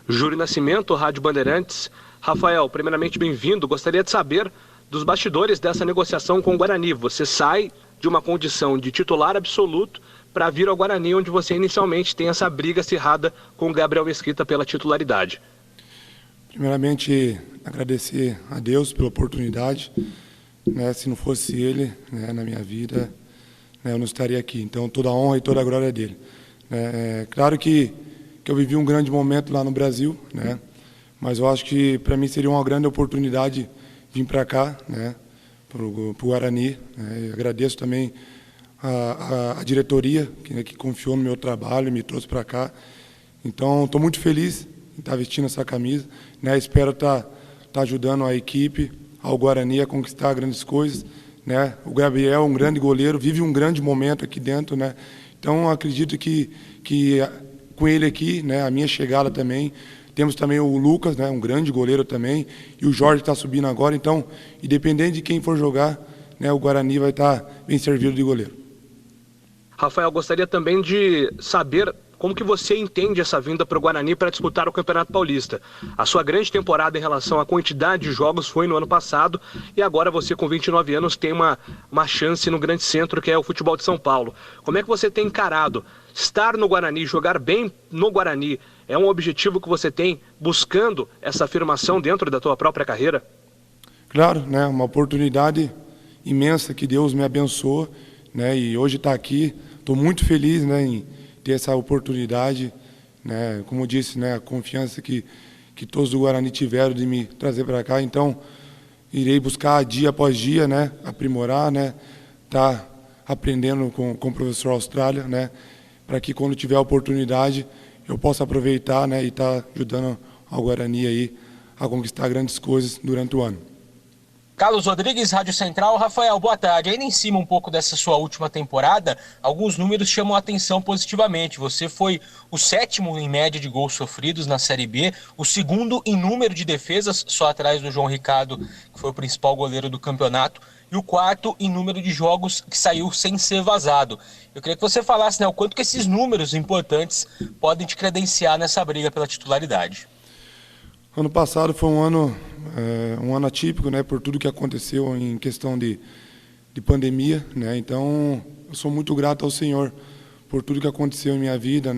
Júlio Nascimento, Rádio Bandeirantes. Rafael, primeiramente bem-vindo. Gostaria de saber dos bastidores dessa negociação com o Guarani. Você sai de uma condição de titular absoluto para vir ao Guarani, onde você inicialmente tem essa briga acirrada com o Gabriel Mesquita pela titularidade. Primeiramente, agradecer a Deus pela oportunidade. Se não fosse Ele na minha vida, eu não estaria aqui. Então, toda a honra e toda a glória é dele. Claro que eu vivi um grande momento lá no Brasil, mas eu acho que para mim seria uma grande oportunidade vir para cá, para o Guarani. Eu agradeço também a diretoria que confiou no meu trabalho, me trouxe para cá. Então, estou muito feliz em estar vestindo essa camisa. Espero estar ajudando a equipe, ao Guarani, a conquistar grandes coisas. O Gabriel é um grande goleiro, vive um grande momento aqui dentro. Então, acredito que com ele aqui, a minha chegada também, temos também o Lucas, um grande goleiro também, e o Jorge está subindo agora. Então, independente de quem for jogar, o Guarani vai estar bem servido de goleiro. Rafael, gostaria também de saber como que você entende essa vinda para o Guarani para disputar o Campeonato Paulista. A sua grande temporada em relação à quantidade de jogos foi no ano passado e agora você com 29 anos tem uma chance no grande centro que é o futebol de São Paulo. Como é que você tem encarado estar no Guarani, jogar bem no Guarani? É um objetivo que você tem buscando essa afirmação dentro da tua própria carreira? Claro, uma oportunidade imensa que Deus me abençoou, e hoje está aqui. Estou muito feliz em ter essa oportunidade, como eu disse, a confiança que todos do Guarani tiveram de me trazer para cá. Então, irei buscar dia após dia, aprimorar, tá aprendendo com o professor Austrália, para que quando tiver a oportunidade eu possa aproveitar, e estar ajudando ao Guarani aí a conquistar grandes coisas durante o ano. Carlos Rodrigues, Rádio Central. Rafael, boa tarde. Ainda em cima um pouco dessa sua última temporada, alguns números chamam a atenção positivamente. Você foi o 7º em média de gols sofridos na Série B, o 2º em número de defesas, só atrás do João Ricardo, que foi o principal goleiro do campeonato, e o 4º em número de jogos que saiu sem ser vazado. Eu queria que você falasse o quanto que esses números importantes podem te credenciar nessa briga pela titularidade. Ano passado foi um ano atípico, por tudo que aconteceu em questão de pandemia, Então, eu sou muito grato ao Senhor por tudo que aconteceu em minha vida,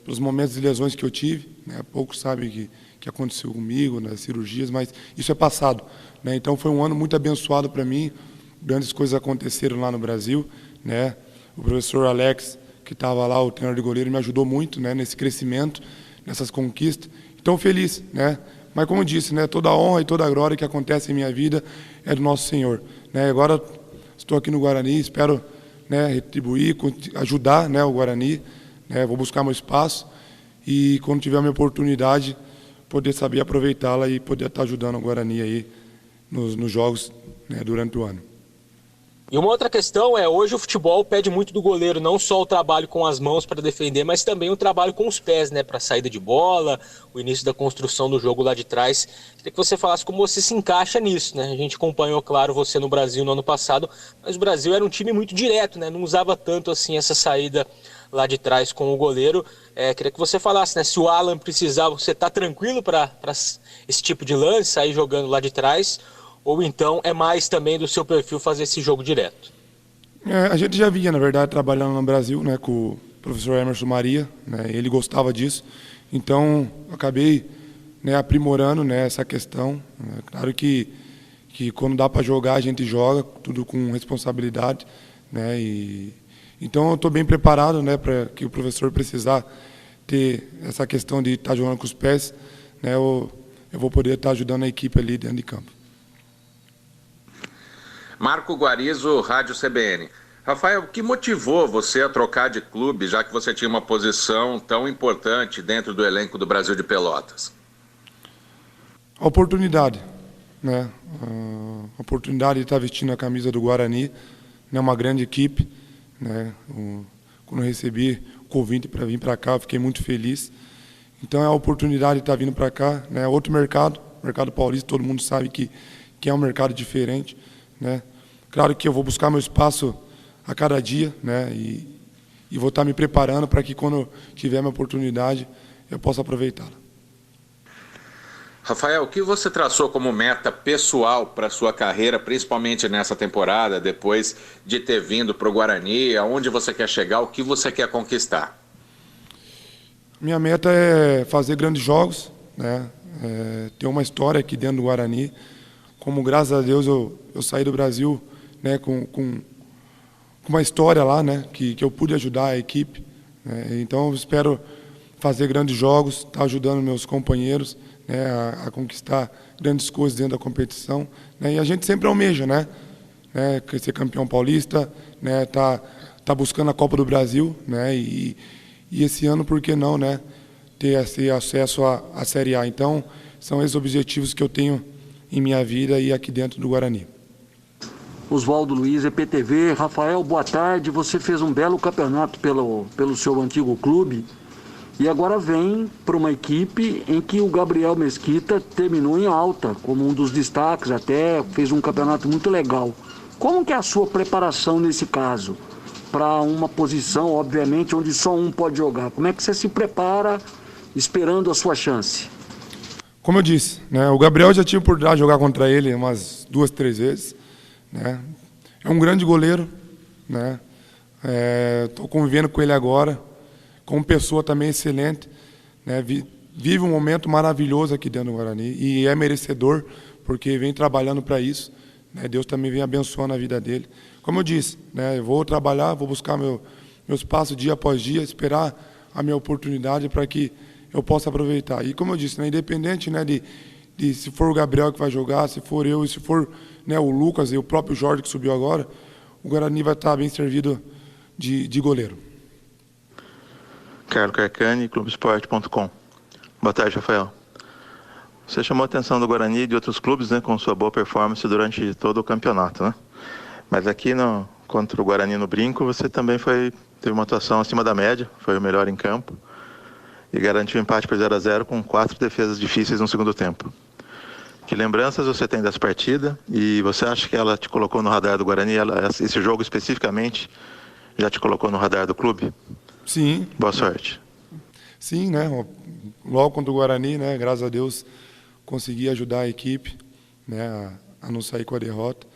pelos momentos de lesões que eu tive, Poucos sabem que aconteceu comigo, nas cirurgias, mas isso é passado, Então, foi um ano muito abençoado para mim. Grandes coisas aconteceram lá no Brasil, O professor Alex, que estava lá, o treinador de goleiro, me ajudou muito, nesse crescimento, nessas conquistas. Então, feliz, Mas, como eu disse, toda a honra e toda a glória que acontece em minha vida é do nosso Senhor. Agora, estou aqui no Guarani, espero retribuir, ajudar o Guarani. Vou buscar meu espaço e, quando tiver a minha oportunidade, poder saber aproveitá-la e poder estar ajudando o Guarani aí nos jogos durante o ano. E uma outra questão hoje o futebol pede muito do goleiro, não só o trabalho com as mãos para defender, mas também o trabalho com os pés, para saída de bola, o início da construção do jogo lá de trás. Queria que você falasse como você se encaixa nisso, A gente acompanhou, claro, você no Brasil no ano passado, mas o Brasil era um time muito direto, Não usava tanto assim essa saída lá de trás com o goleiro. Queria que você falasse, se o Alan precisar, você está tranquilo para esse tipo de lance, sair jogando lá de trás? Ou então é mais também do seu perfil fazer esse jogo direto? A gente já vinha, na verdade, trabalhando no Brasil, com o professor Emerson Maria, Ele gostava disso. Então, acabei aprimorando essa questão. Claro que quando dá para jogar, a gente joga, tudo com responsabilidade. Então, eu estou bem preparado para que o professor precisar ter essa questão de estar jogando com os pés. Eu vou poder estar ajudando a equipe ali dentro de campo. Marco Guarizo, Rádio CBN. Rafael, o que motivou você a trocar de clube, já que você tinha uma posição tão importante dentro do elenco do Brasil de Pelotas? A oportunidade, A oportunidade de estar vestindo a camisa do Guarani, uma grande equipe, Quando eu recebi o convite para vir para cá, eu fiquei muito feliz. Então, é a oportunidade de estar vindo para cá, Outro mercado paulista, todo mundo sabe que é um mercado diferente, Claro que eu vou buscar meu espaço a cada dia, e vou estar me preparando para que, quando tiver minha oportunidade, eu possa aproveitá-la. Rafael, o que você traçou como meta pessoal para a sua carreira, principalmente nessa temporada, depois de ter vindo para o Guarani? Aonde você quer chegar? O que você quer conquistar? Minha meta é fazer grandes jogos, né? Ter uma história aqui dentro do Guarani. Como, graças a Deus, eu saí do Brasil, né, com uma história lá, né, que eu pude ajudar a equipe. Né? Então, eu espero fazer grandes jogos, estar ajudando meus companheiros, né, a conquistar grandes coisas dentro da competição. Né? E a gente sempre almeja, né, ser campeão paulista, né, tá buscando a Copa do Brasil, né, e esse ano, por que não, né, ter esse acesso à Série A. Então, são esses objetivos que eu tenho em minha vida e aqui dentro do Guarani. Oswaldo Luiz, EPTV. Rafael, boa tarde. Você fez um belo campeonato pelo seu antigo clube e agora vem para uma equipe em que o Gabriel Mesquita terminou em alta, como um dos destaques, até fez um campeonato muito legal. Como que é a sua preparação nesse caso? Para uma posição, obviamente, onde só um pode jogar. Como é que você se prepara esperando a sua chance? Como eu disse, né, o Gabriel já tive a oportunidade de jogar contra ele umas 2, 3 vezes. Né? É um grande goleiro. Né? Estou convivendo com ele agora, como pessoa também excelente. Né? Vive um momento maravilhoso aqui dentro do Guarani e é merecedor, porque vem trabalhando para isso. Né? Deus também vem abençoando a vida dele. Como eu disse, né, eu vou trabalhar, vou buscar meus passos dia após dia, esperar a minha oportunidade para que eu possa aproveitar. E como eu disse, né, independente, né, de se for o Gabriel que vai jogar, se for eu, e se for, né, o Lucas e o próprio Jorge que subiu agora, o Guarani vai estar bem servido de goleiro. Carlos Carcani, clubesport.com. Boa tarde, Rafael. Você chamou a atenção do Guarani e de outros clubes, né, com sua boa performance durante todo o campeonato, né? Mas aqui contra o Guarani no Brinco, você também teve uma atuação acima da média, foi o melhor em campo e garantiu o empate por 0-0 com 4 defesas difíceis no segundo tempo. Que lembranças você tem dessa partida e você acha que ela te colocou no radar do Guarani, esse jogo especificamente já te colocou no radar do clube? Sim. Boa sorte. Sim, né? Logo contra o Guarani, né? Graças a Deus consegui ajudar a equipe, né, a não sair com a derrota.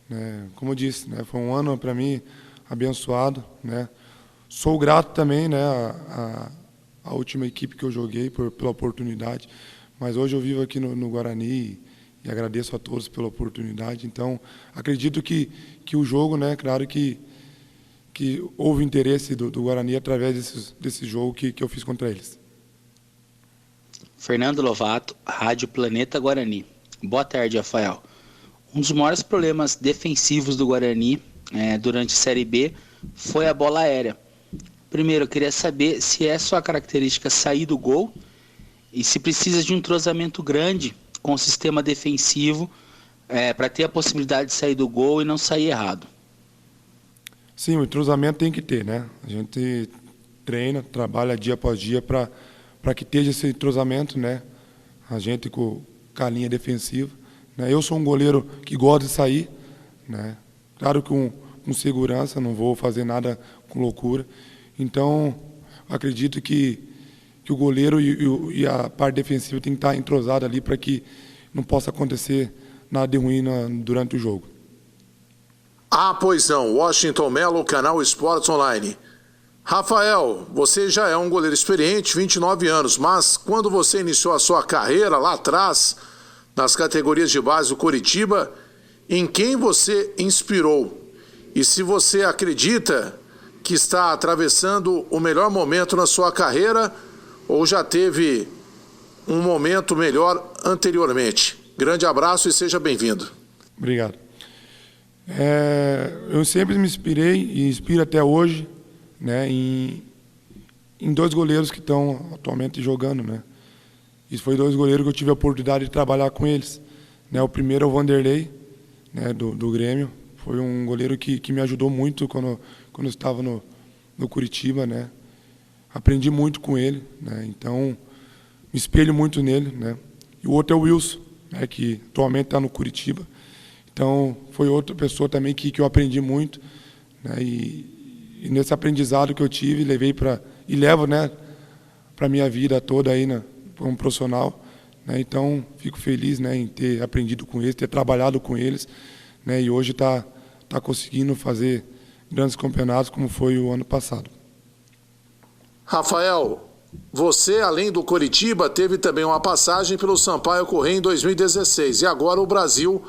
Né? Como eu disse, né, foi um ano para mim abençoado. Né? Sou grato também, né, à última equipe que eu joguei pela oportunidade, mas hoje eu vivo aqui no Guarani e agradeço a todos pela oportunidade. Então, acredito que o jogo, né, claro que houve interesse do Guarani através desse jogo que eu fiz contra eles. Fernando Lovato, Rádio Planeta Guarani. Boa tarde, Rafael. Um dos maiores problemas defensivos do Guarani durante a Série B foi a bola aérea. Primeiro, eu queria saber se é sua característica sair do gol e se precisa de um entrosamento grande com o sistema defensivo para ter a possibilidade de sair do gol e não sair errado. Sim, o entrosamento tem que ter, né? A gente treina, trabalha dia após dia para que esteja esse entrosamento, né? A gente com a linha defensiva. Eu sou um goleiro que gosta de sair, né? Claro que com segurança, não vou fazer nada com loucura. Então, acredito que o goleiro e a parte defensiva tem que estar entrosada ali para que não possa acontecer nada de ruim durante o jogo. Pois não, Washington Mello, canal Esportes Online. Rafael, você já é um goleiro experiente, 29 anos, mas quando você iniciou a sua carreira lá atrás, nas categorias de base do Coritiba, em quem você inspirou? E se você acredita que está atravessando o melhor momento na sua carreira ou já teve um momento melhor anteriormente? Grande abraço e seja bem-vindo. Obrigado. Eu sempre me inspirei e inspiro até hoje, né, em 2 goleiros que estão atualmente jogando, né? Isso foi 2 goleiros que eu tive a oportunidade de trabalhar com eles. Né, o primeiro é o Vanderlei, né, do Grêmio. Foi um goleiro que me ajudou muito quando eu estava no Curitiba. Né? Aprendi muito com ele, né, então me espelho muito nele. Né? E o outro é o Wilson, né, que atualmente está no Curitiba. Então foi outra pessoa também que eu aprendi muito. Né, e nesse aprendizado que eu tive, levo, né, para a minha vida toda aí, né, como profissional, né? Então, fico feliz, né, em ter aprendido com eles, ter trabalhado com eles, né, e hoje tá conseguindo fazer grandes campeonatos como foi o ano passado. Rafael, você, além do Coritiba, teve também uma passagem pelo Sampaio Corrêa em 2016 e agora o Brasil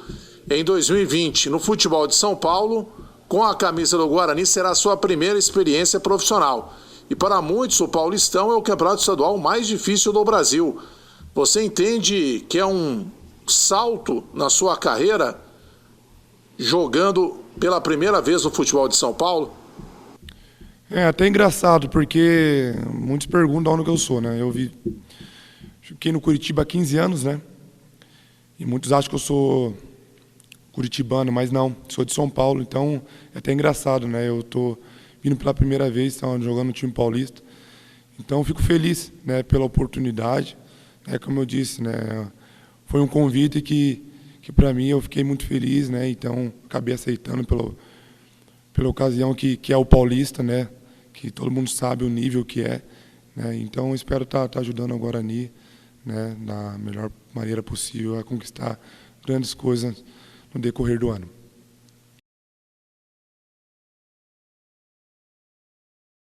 em 2020. No futebol de São Paulo, com a camisa do Guarani, será a sua primeira experiência profissional. E para muitos, o Paulistão é o campeonato estadual mais difícil do Brasil. Você entende que é um salto na sua carreira jogando pela primeira vez no futebol de São Paulo? É até engraçado, porque muitos perguntam onde que eu sou, né? Fiquei no Curitiba há 15 anos, né? E muitos acham que eu sou curitibano, mas não, sou de São Paulo, então é até engraçado, né? Eu tô vindo pela primeira vez, jogando no time paulista. Então fico feliz, né, pela oportunidade, né? Como eu disse, né, foi um convite que para mim eu fiquei muito feliz, né? Então acabei aceitando pela ocasião que é o paulista, né? Que todo mundo sabe o nível que é, né? Então espero estar ajudando o Guarani, né, da melhor maneira possível a conquistar grandes coisas no decorrer do ano.